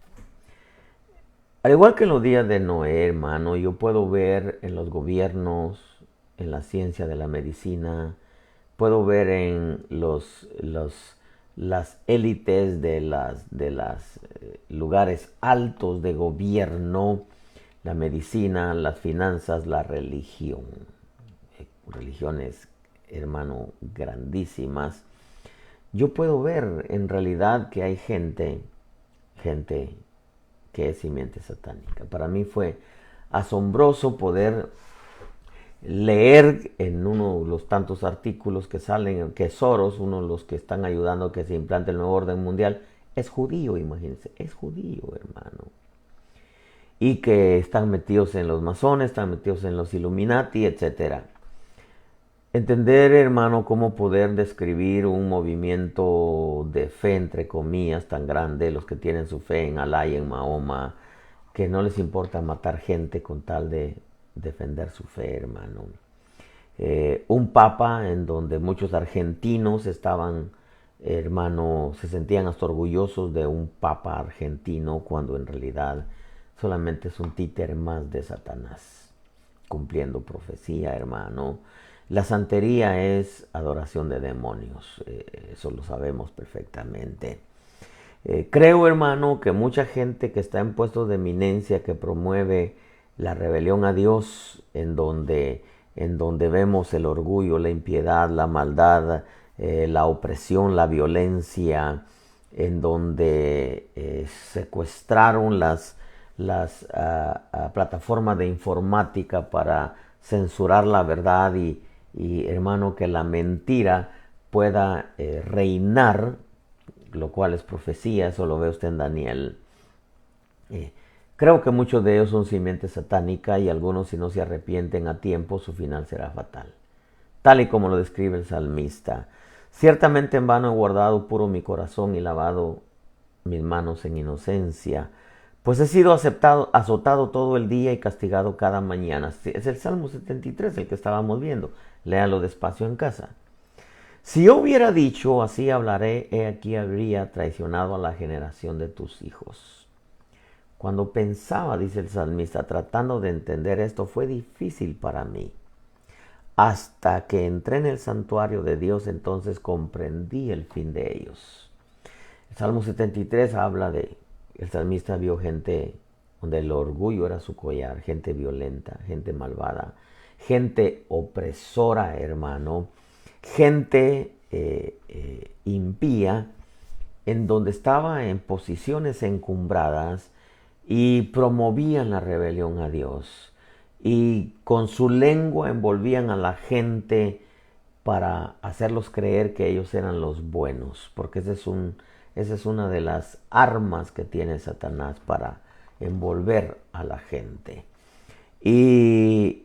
Al igual que en los días de Noé, hermano, yo puedo ver en los gobiernos, en la ciencia de la medicina, puedo ver en las élites de las lugares altos de gobierno, la medicina, las finanzas, la religión. Religiones, hermano, grandísimas. Yo puedo ver en realidad que hay gente que es simiente satánica. Para mí fue asombroso poder leer en uno de los tantos artículos que salen que Soros, uno de los que están ayudando a que se implante el nuevo orden mundial, es judío, imagínense, es judío, hermano. Y que están metidos en los masones, están metidos en los Illuminati, etcétera. Entender, hermano, cómo poder describir un movimiento de fe, entre comillas, tan grande, los que tienen su fe en Alá y en Mahoma, que no les importa matar gente con tal de defender su fe, hermano. Un papa en donde muchos argentinos estaban, hermano, se sentían hasta orgullosos de un papa argentino, cuando en realidad solamente es un títere más de Satanás, cumpliendo profecía, hermano. La santería es adoración de demonios, eso lo sabemos perfectamente. Creo, hermano, que mucha gente que está en puestos de eminencia, que promueve la rebelión a Dios, en donde vemos el orgullo, la impiedad, la maldad, la opresión, la violencia, en donde secuestraron las plataformas de informática para censurar la verdad y hermano, que la mentira pueda reinar, lo cual es profecía, eso lo ve usted en Daniel. Eh, Creo que muchos de ellos son simiente satánica y algunos, si no se arrepienten a tiempo, su final será fatal. Tal y como lo describe el salmista. Ciertamente en vano he guardado puro mi corazón y lavado mis manos en inocencia, pues he sido azotado todo el día y castigado cada mañana. Es el Salmo 73 el que estábamos viendo. Léalo despacio en casa. Si yo hubiera dicho, así hablaré, he aquí habría traicionado a la generación de tus hijos. Cuando pensaba, dice el salmista, tratando de entender esto, fue difícil para mí. Hasta que entré en el santuario de Dios, entonces comprendí el fin de ellos. El Salmo 73 habla de, el salmista vio gente donde el orgullo era su collar, gente violenta, gente malvada, gente opresora, hermano, gente impía, en donde estaba en posiciones encumbradas y promovían la rebelión a Dios. Y con su lengua envolvían a la gente para hacerlos creer que ellos eran los buenos, porque esa es una de las armas que tiene Satanás para envolver a la gente. Y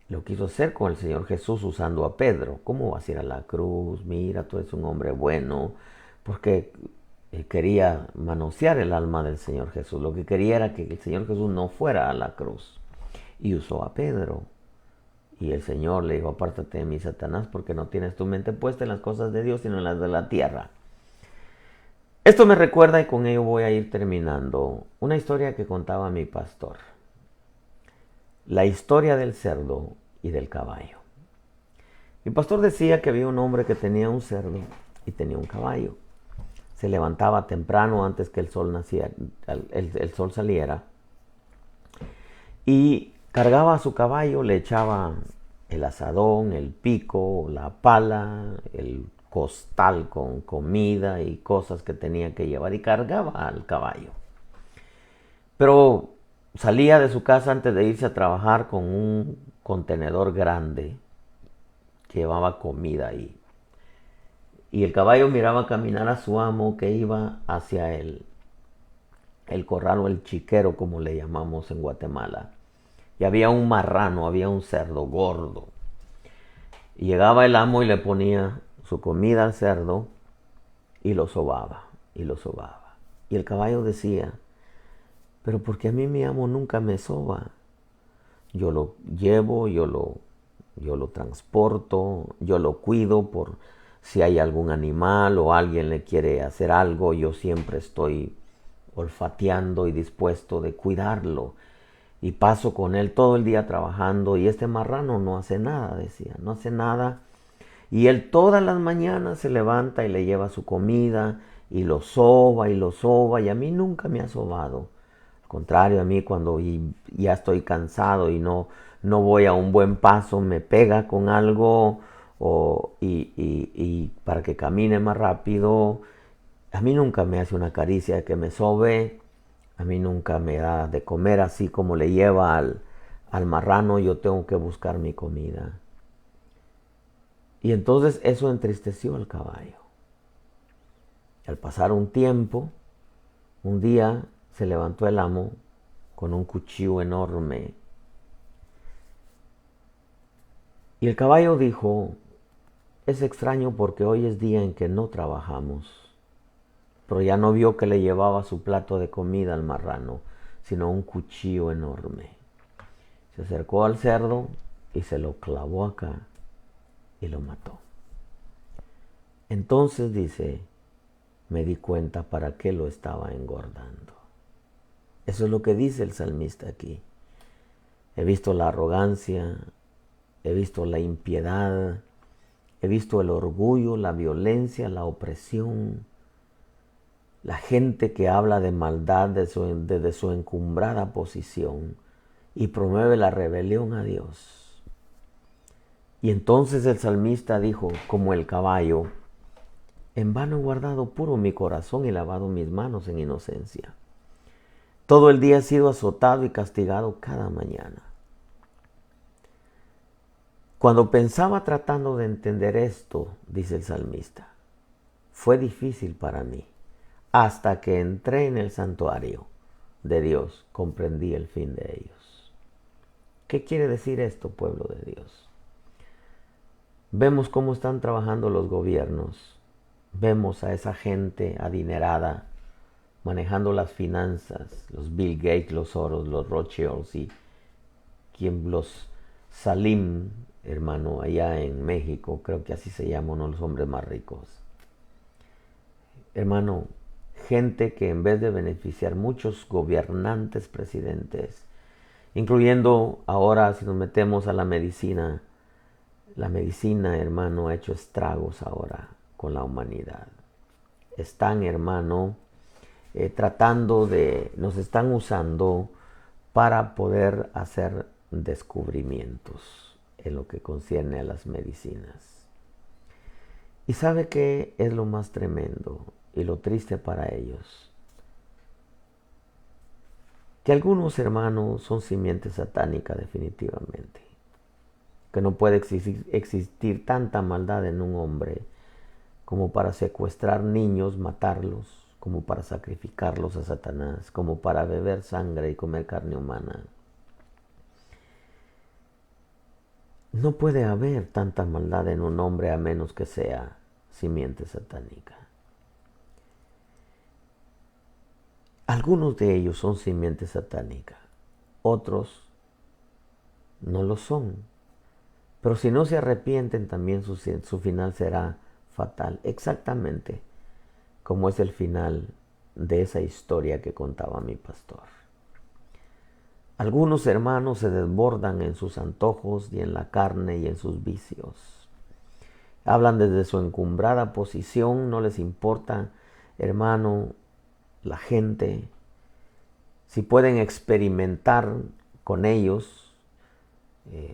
lo quiso hacer con el Señor Jesús usando a Pedro. ¿Cómo vas a ir a la cruz? Mira, tú eres un hombre bueno. Porque quería manosear el alma del Señor Jesús. Lo que quería era que el Señor Jesús no fuera a la cruz. Y usó a Pedro. Y el Señor le dijo, apártate de mí, Satanás, porque no tienes tu mente puesta en las cosas de Dios, sino en las de la tierra. Esto me recuerda, y con ello voy a ir terminando, una historia que contaba mi pastor. La historia del cerdo y del caballo. Mi pastor decía que había un hombre que tenía un cerdo y tenía un caballo. Se levantaba temprano antes que el sol saliera y cargaba a su caballo, le echaba el asadón, el pico, la pala, el costal con comida y cosas que tenía que llevar y cargaba al caballo. Pero salía de su casa antes de irse a trabajar con un contenedor grande que llevaba comida ahí. Y el caballo miraba caminar a su amo que iba hacia el corral o el chiquero, como le llamamos en Guatemala. Y había un marrano, había un cerdo gordo. Y llegaba el amo y le ponía su comida al cerdo y lo sobaba, y lo sobaba. Y el caballo decía, pero ¿por qué a mí mi amo nunca me soba? Yo lo llevo, yo lo transporto, yo lo cuido por si hay algún animal o alguien le quiere hacer algo, yo siempre estoy olfateando y dispuesto de cuidarlo. Y paso con él todo el día trabajando y este marrano no hace nada, decía, no hace nada. Y él todas las mañanas se levanta y le lleva su comida y lo soba y a mí nunca me ha sobado. Al contrario, a mí cuando ya estoy cansado y no voy a un buen paso, me pega con algo y para que camine más rápido. A mí nunca me hace una caricia que me sobe. A mí nunca me da de comer así como le lleva al marrano. Yo tengo que buscar mi comida. Y entonces eso entristeció al caballo. Al pasar un tiempo, un día se levantó el amo con un cuchillo enorme. Y el caballo dijo, es extraño porque hoy es día en que no trabajamos. Pero ya no vio que le llevaba su plato de comida al marrano, sino un cuchillo enorme. Se acercó al cerdo y se lo clavó acá y lo mató. Entonces dice, me di cuenta para qué lo estaba engordando. Eso es lo que dice el salmista aquí. He visto la arrogancia he visto la impiedad, he visto el orgullo, la violencia, la opresión, la gente que habla de maldad desde su encumbrada posición y promueve la rebelión a Dios. Y entonces el salmista dijo, como el caballo, en vano he guardado puro mi corazón y lavado mis manos en inocencia. Todo el día he sido azotado y castigado cada mañana. Cuando pensaba tratando de entender esto, dice el salmista, fue difícil para mí. Hasta que entré en el santuario de Dios, comprendí el fin de ellos. ¿Qué quiere decir esto, pueblo de Dios? Vemos cómo están trabajando los gobiernos. Vemos a esa gente adinerada manejando las finanzas, los Bill Gates, los Soros, los Rothschilds y los Salim, hermano, allá en México, creo que así se llaman, uno de los hombres más ricos. Hermano, gente que en vez de beneficiar muchos gobernantes, presidentes, incluyendo ahora si nos metemos a la medicina, hermano, ha hecho estragos ahora con la humanidad. Están, hermano, nos están usando para poder hacer descubrimientos en lo que concierne a las medicinas. ¿Y sabe qué es lo más tremendo y lo triste para ellos? Que algunos hermanos son simiente satánica definitivamente. Que no puede existir tanta maldad en un hombre como para secuestrar niños, matarlos, como para sacrificarlos a Satanás, como para beber sangre y comer carne humana. No puede haber tanta maldad en un hombre a menos que sea simiente satánica. Algunos de ellos son simiente satánica, otros no lo son. Pero si no se arrepienten, también su final será fatal, exactamente como es el final de esa historia que contaba mi pastor. Algunos hermanos se desbordan en sus antojos y en la carne y en sus vicios. Hablan desde su encumbrada posición, no les importa, hermano, la gente. Si pueden experimentar con ellos,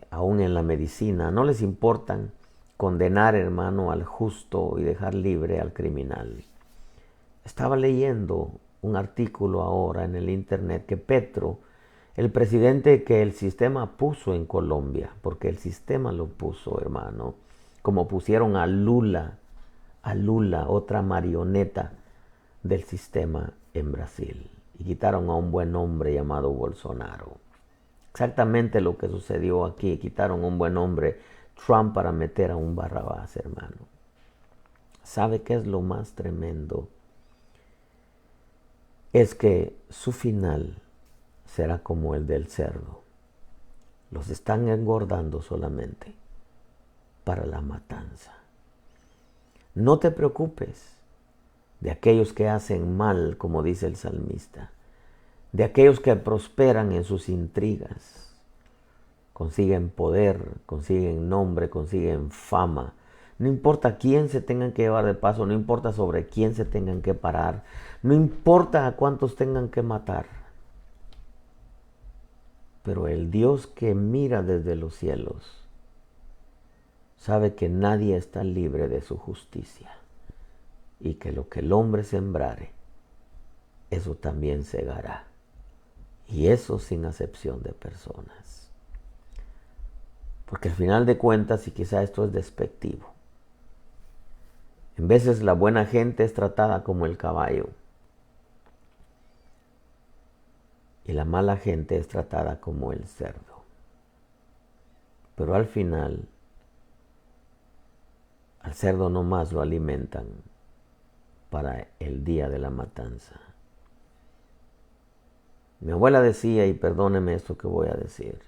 aún en la medicina, no les importan condenar, hermano, al justo y dejar libre al criminal. Estaba leyendo un artículo ahora en el internet que Petro, el presidente que el sistema puso en Colombia, porque el sistema lo puso, hermano, como pusieron a Lula, otra marioneta del sistema en Brasil, y quitaron a un buen hombre llamado Bolsonaro. Exactamente lo que sucedió aquí, quitaron a un buen hombre, Trump, para meter a un Barrabás, hermano. ¿Sabe qué es lo más tremendo? Es que su final será como el del cerdo. Los están engordando solamente para la matanza. No te preocupes de aquellos que hacen mal, como dice el salmista, de aquellos que prosperan en sus intrigas, consiguen poder, consiguen nombre, consiguen fama. No importa quién se tengan que llevar de paso, no importa sobre quién se tengan que parar, no importa a cuántos tengan que matar. Pero el Dios que mira desde los cielos sabe que nadie está libre de su justicia y que lo que el hombre sembrare, eso también segará. Y eso sin acepción de personas. Porque al final de cuentas, y quizá esto es despectivo, en veces la buena gente es tratada como el caballo y la mala gente es tratada como el cerdo. Pero al final, al cerdo nomás lo alimentan para el día de la matanza. Mi abuela decía, y perdóneme esto que voy a decir,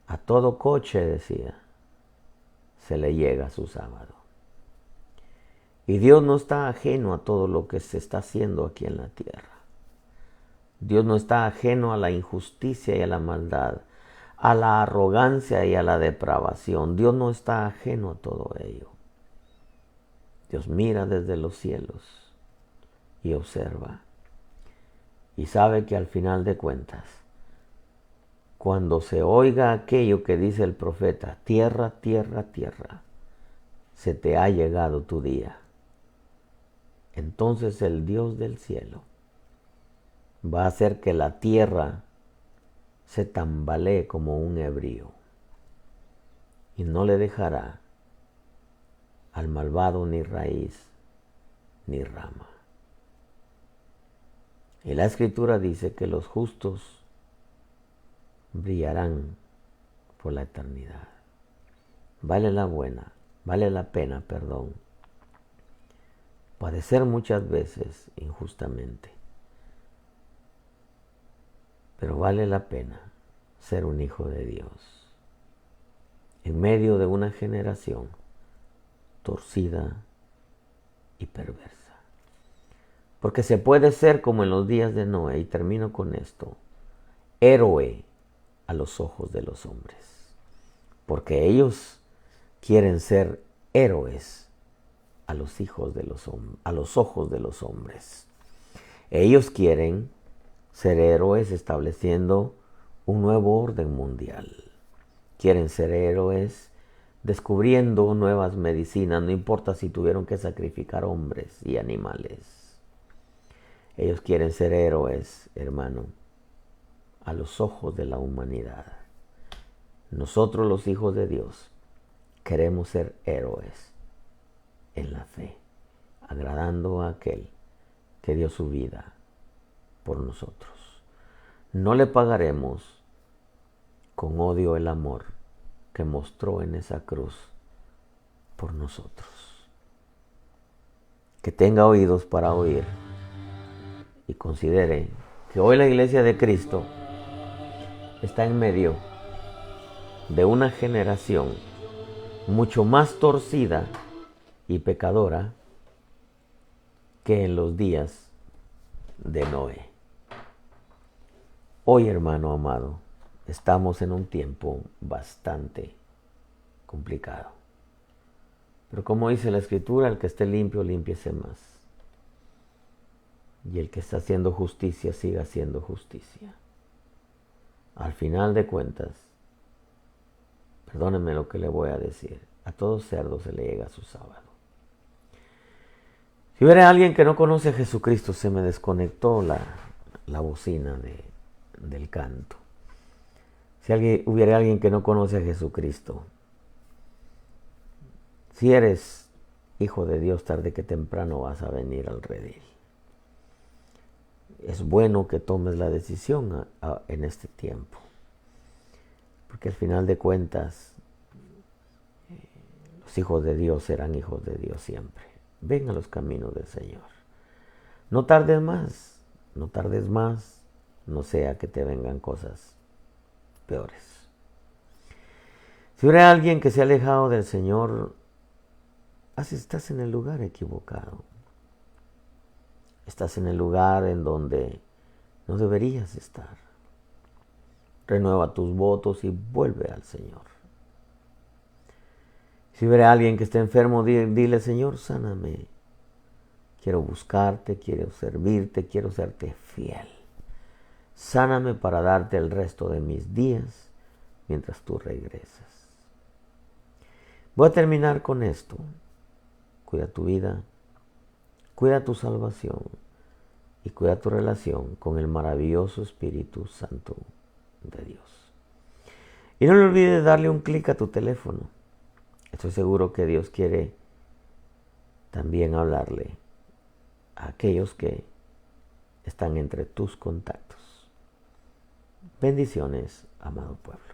a todo coche, decía, se le llega su sábado. Y Dios no está ajeno a todo lo que se está haciendo aquí en la tierra. Dios no está ajeno a la injusticia y a la maldad. a la arrogancia y a la depravación. Dios no está ajeno a todo ello. Dios mira desde los cielos y observa. Y sabe que al final de cuentas, cuando se oiga aquello que dice el profeta, tierra, tierra, tierra, se te ha llegado tu día. Entonces el Dios del cielo va a hacer que la tierra se tambalee como un ebrio y no le dejará al malvado ni raíz ni rama. Y la Escritura dice que los justos brillarán por la eternidad. Vale la pena, padecer muchas veces injustamente, pero vale la pena ser un hijo de Dios en medio de una generación torcida y perversa. Porque se puede ser como en los días de Noé, y termino con esto, héroe a los ojos de los hombres. Porque ellos quieren ser héroes a los ojos de los hombres. Ellos quieren ser héroes estableciendo un nuevo orden mundial. Quieren ser héroes descubriendo nuevas medicinas, no importa si tuvieron que sacrificar hombres y animales. Ellos quieren ser héroes, hermano, a los ojos de la humanidad. Nosotros, los hijos de Dios, queremos ser héroes en la fe, agradando a aquel que dio su vida por nosotros. No le pagaremos con odio el amor que mostró en esa cruz por nosotros. Que tenga oídos para oír y considere que hoy la Iglesia de Cristo está en medio de una generación mucho más torcida y pecadora que en los días de Noé. Hoy, hermano amado, estamos en un tiempo bastante complicado. Pero como dice la Escritura, el que esté limpio, límpiese más. Y el que está haciendo justicia, siga haciendo justicia. Al final de cuentas, perdónenme lo que le voy a decir, a todo cerdo se le llega su sábado. Si hubiera alguien que no conoce a Jesucristo, se me desconectó la bocina del canto. Si hubiera alguien que no conoce a Jesucristo, si eres hijo de Dios, tarde que temprano vas a venir al redil. Es bueno que tomes la decisión en este tiempo, porque al final de cuentas, los hijos de Dios serán hijos de Dios siempre. Ven a los caminos del Señor. No tardes más, no sea que te vengan cosas peores. Si hubiera alguien que se ha alejado del Señor, estás en el lugar equivocado. Estás en el lugar en donde no deberías estar. Renueva tus votos y vuelve al Señor. Si hubiera alguien que esté enfermo, dile, Señor, sáname. Quiero buscarte, quiero servirte, quiero serte fiel. Sáname para darte el resto de mis días mientras tú regresas. Voy a terminar con esto. Cuida tu vida, cuida tu salvación y cuida tu relación con el maravilloso Espíritu Santo de Dios. Y no le olvides darle un clic a tu teléfono. Estoy seguro que Dios quiere también hablarle a aquellos que están entre tus contactos. Bendiciones, amado pueblo.